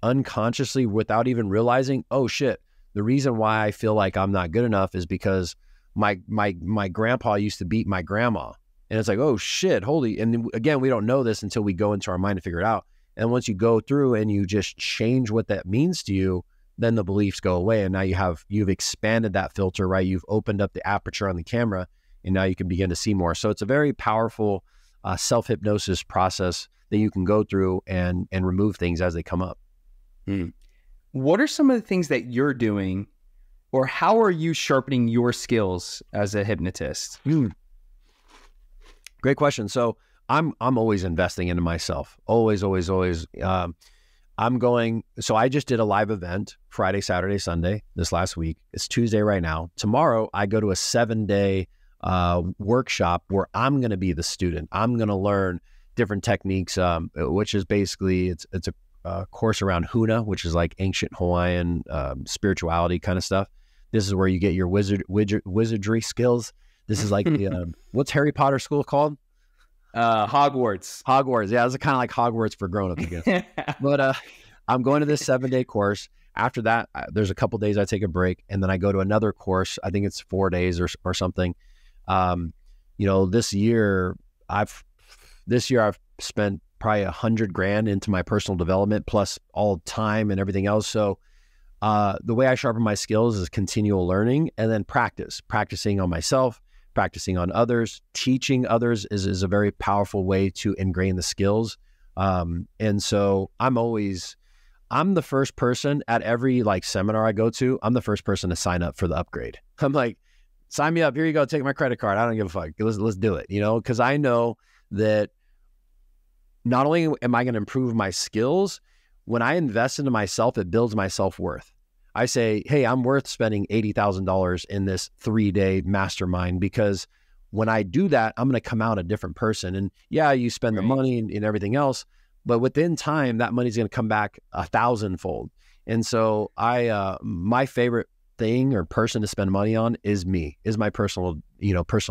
Speaker 2: unconsciously without even realizing, oh shit, the reason why I feel like I'm not good enough is because my grandpa used to beat my grandma. And it's like, oh shit, holy. And again, we don't know this until we go into our mind to figure it out. And once you go through and you just change what that means to you, then the beliefs go away. And now you've expanded that filter, right? You've opened up the aperture on the camera, and now you can begin to see more. So it's a very powerful self-hypnosis process that you can go through and remove things as they come up.
Speaker 1: What are some of the things that you're doing or how are you sharpening your skills as a hypnotist?
Speaker 2: Great question. So I'm always investing into myself. Always, always, always. So I just did a live event Friday, Saturday, Sunday this last week. It's Tuesday right now. Tomorrow I go to a 7-day workshop where I'm going to be the student. I'm going to learn different techniques, which is basically, it's a course around Huna, which is like ancient Hawaiian spirituality kind of stuff. This is where you get your wizardry skills. This is like the, what's Harry Potter school called?
Speaker 1: Hogwarts.
Speaker 2: Hogwarts. Yeah, it's kind of like Hogwarts for grown-ups, I guess. But I'm going to this 7-day course. After that, there's a couple days I take a break, and then I go to another course. I think it's 4 days or something. This year I've spent probably $100,000 into my personal development, plus all time and everything else. So the way I sharpen my skills is continual learning, and then practicing on myself, practicing on others. Teaching others is a very powerful way to ingrain the skills. And so I'm the first person at every seminar I go to. I'm the first person to sign up for the upgrade. I'm like, sign me up. Here you go. Take my credit card. I don't give a fuck. Let's do it. Because I know that not only am I going to improve my skills, when I invest into myself, it builds my self-worth. I say, hey, I'm worth spending $80,000 in this 3-day mastermind, because when I do that, I'm going to come out a different person. And yeah, you spend the money and everything else, but within time, that money's going to come back 1,000-fold. And so my favorite thing or person to spend money on is my personal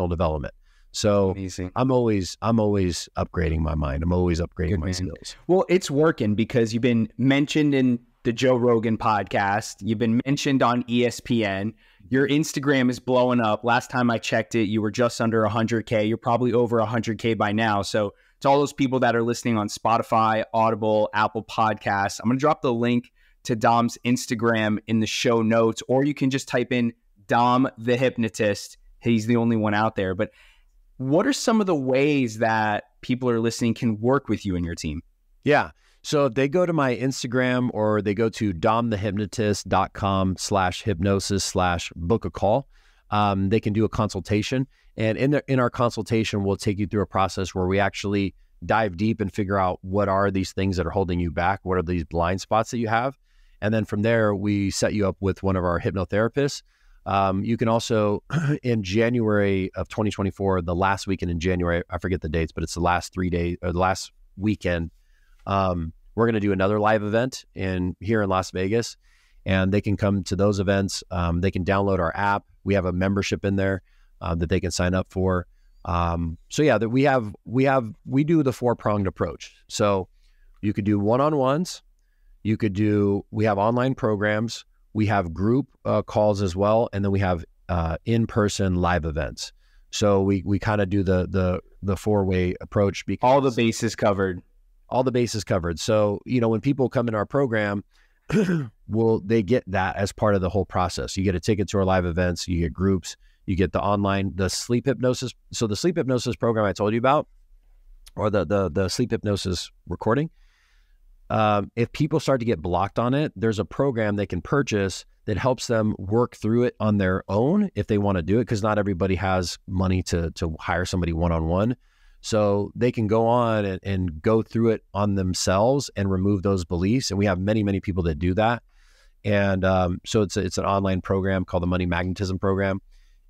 Speaker 2: development. So amazing. I'm always upgrading my mind. I'm always upgrading my skills.
Speaker 1: Well, it's working because you've been mentioned in the Joe Rogan podcast. You've been mentioned on ESPN. Your Instagram is blowing up. Last time I checked it, you were just under 100K. You're probably over 100K by now. So to all those people that are listening on Spotify, Audible, Apple Podcasts, I'm going to drop the link to Dom's Instagram in the show notes, or you can just type in Dom the Hypnotist. He's the only one out there. But what are some of the ways that people are listening can work with you and your team?
Speaker 2: Yeah. So if they go to my Instagram or they go to domthehypnotist.com/hypnosis/book a call, they can do a consultation. And in our consultation, we'll take you through a process where we actually dive deep and figure out what are these things that are holding you back? What are these blind spots that you have? And then from there, we set you up with one of our hypnotherapists. You can also, in January of 2024, the last weekend in January, I forget the dates, but it's the last 3 days or the last weekend. We're going to do another live event here in Las Vegas, and they can come to those events. They can download our app. We have a membership in there that they can sign up for. So yeah, that we do the 4-pronged approach. So you could do one-on-ones. We have online programs. We have group calls as well. And then we have in-person live events. So we kind of do the 4-way approach. Because
Speaker 1: all the bases covered.
Speaker 2: All the bases covered. So, when people come in our program, they get that as part of the whole process. You get a ticket to our live events, you get groups, you get the sleep hypnosis. So the sleep hypnosis program I told you about, or the sleep hypnosis recording, if people start to get blocked on it, there's a program they can purchase that helps them work through it on their own if they want to do it, because not everybody has money to hire somebody one-on-one. So they can go on and go through it on themselves and remove those beliefs. And we have many, many people that do that. And so it's an online program called the Money Magnetism program.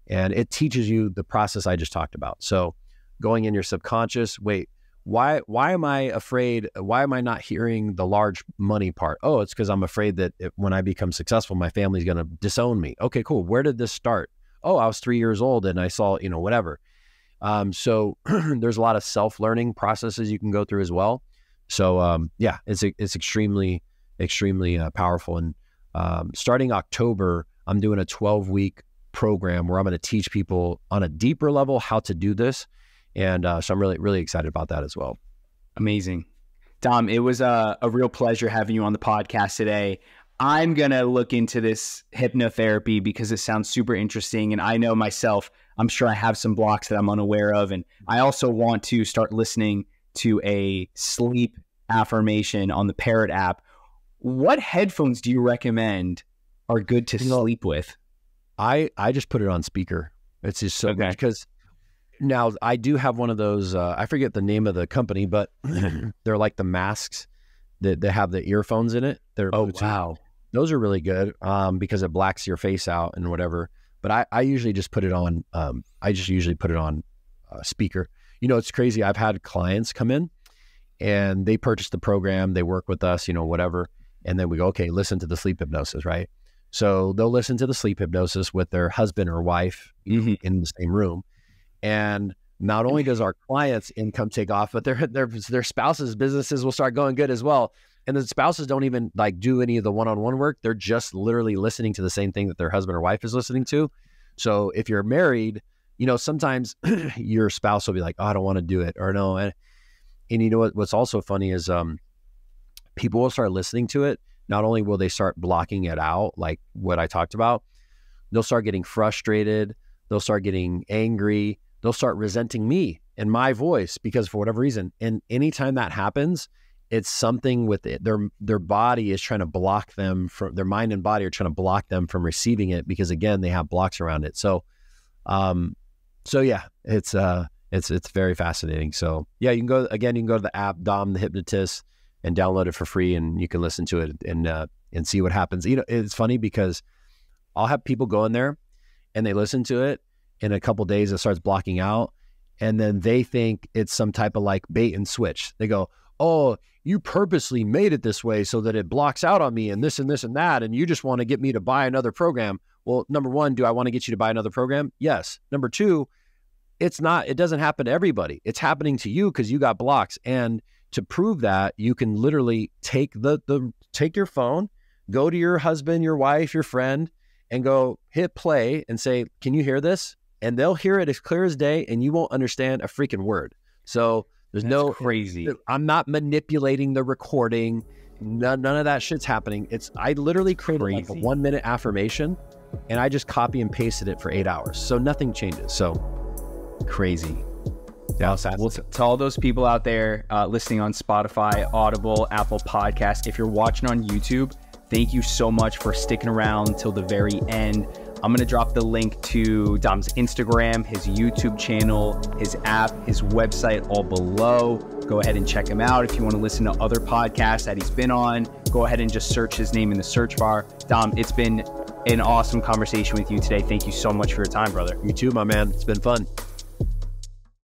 Speaker 2: And it teaches you the process I just talked about. So going in your subconscious, wait, why am I afraid? Why am I not hearing the large money part? Oh, it's because I'm afraid that when I become successful, my family's going to disown me. Okay, cool. Where did this start? Oh, I was 3 years old and I saw, whatever. So there's a lot of self-learning processes you can go through as well. So, yeah, it's extremely, extremely powerful. And, starting October, I'm doing a 12-week program where I'm going to teach people on a deeper level how to do this. And, so I'm really, really excited about that as well.
Speaker 1: Amazing. Dom, it was a real pleasure having you on the podcast today. I'm going to look into this hypnotherapy because it sounds super interesting. And I know myself, I'm sure I have some blocks that I'm unaware of. And I also want to start listening to a sleep affirmation on the Parrot app. What headphones do you recommend are good to sleep with?
Speaker 2: I just put it on speaker. It's just so much, because now I do have one of those, I forget the name of the company, but they're like the masks that have the earphones in it. They're
Speaker 1: wow.
Speaker 2: Those are really good because it blacks your face out and whatever. But I usually just put it on, speaker. You know, it's crazy. I've had clients come in and they purchase the program, they work with us, you know, whatever. And then we go, okay, listen to the sleep hypnosis, right? So they'll listen to the sleep hypnosis with their husband or wife in the same room. And not only does our clients' income take off, but their spouses' businesses will start going good as well. And the spouses don't even like do any of the one-on-one work. They're just literally listening to the same thing that their husband or wife is listening to. So if you're married, you know, sometimes your spouse will be like, oh, I don't want to do it, or no. And you know what's also funny is people will start listening to it. Not only will they start blocking it out, like what I talked about, they'll start getting frustrated. They'll start getting angry. They'll start resenting me and my voice because for whatever reason. And anytime that happens, it's something with it. Their body is trying to block them from, their mind and body are trying to block them from receiving it because again, they have blocks around it. So yeah, it's very fascinating. So yeah, you can go to the app, Dom The Hypnotist, and download it for free, and you can listen to it and see what happens. You know, it's funny because I'll have people go in there and they listen to it. In a couple of days, it starts blocking out, and then they think it's some type of like bait and switch. They go, "Oh, you purposely made it this way so that it blocks out on me, and this and this and that, and you just want to get me to buy another program." Well, number one, do I want to get you to buy another program? Yes. Number two, it doesn't happen to everybody. It's happening to you because you got blocks. And to prove that, you can literally take your phone, go to your husband, your wife, your friend, and go hit play and say, "Can you hear this?" And they'll hear it as clear as day, and you won't understand a freaking word. So there's
Speaker 1: crazy.
Speaker 2: I'm not manipulating the recording. None of that shit's happening. I literally created like a 1-minute affirmation, and I just copy and pasted it for 8 hours. So nothing changes. So
Speaker 1: crazy. Yeah, well, to all those people out there listening on Spotify, Audible, Apple Podcasts, if you're watching on YouTube, thank you so much for sticking around till the very end. I'm going to drop the link to Dom's Instagram, his YouTube channel, his app, his website all below. Go ahead and check him out. If you want to listen to other podcasts that he's been on, go ahead and just search his name in the search bar. Dom, it's been an awesome conversation with you today. Thank you so much for your time, brother.
Speaker 2: You too, my man. It's been fun.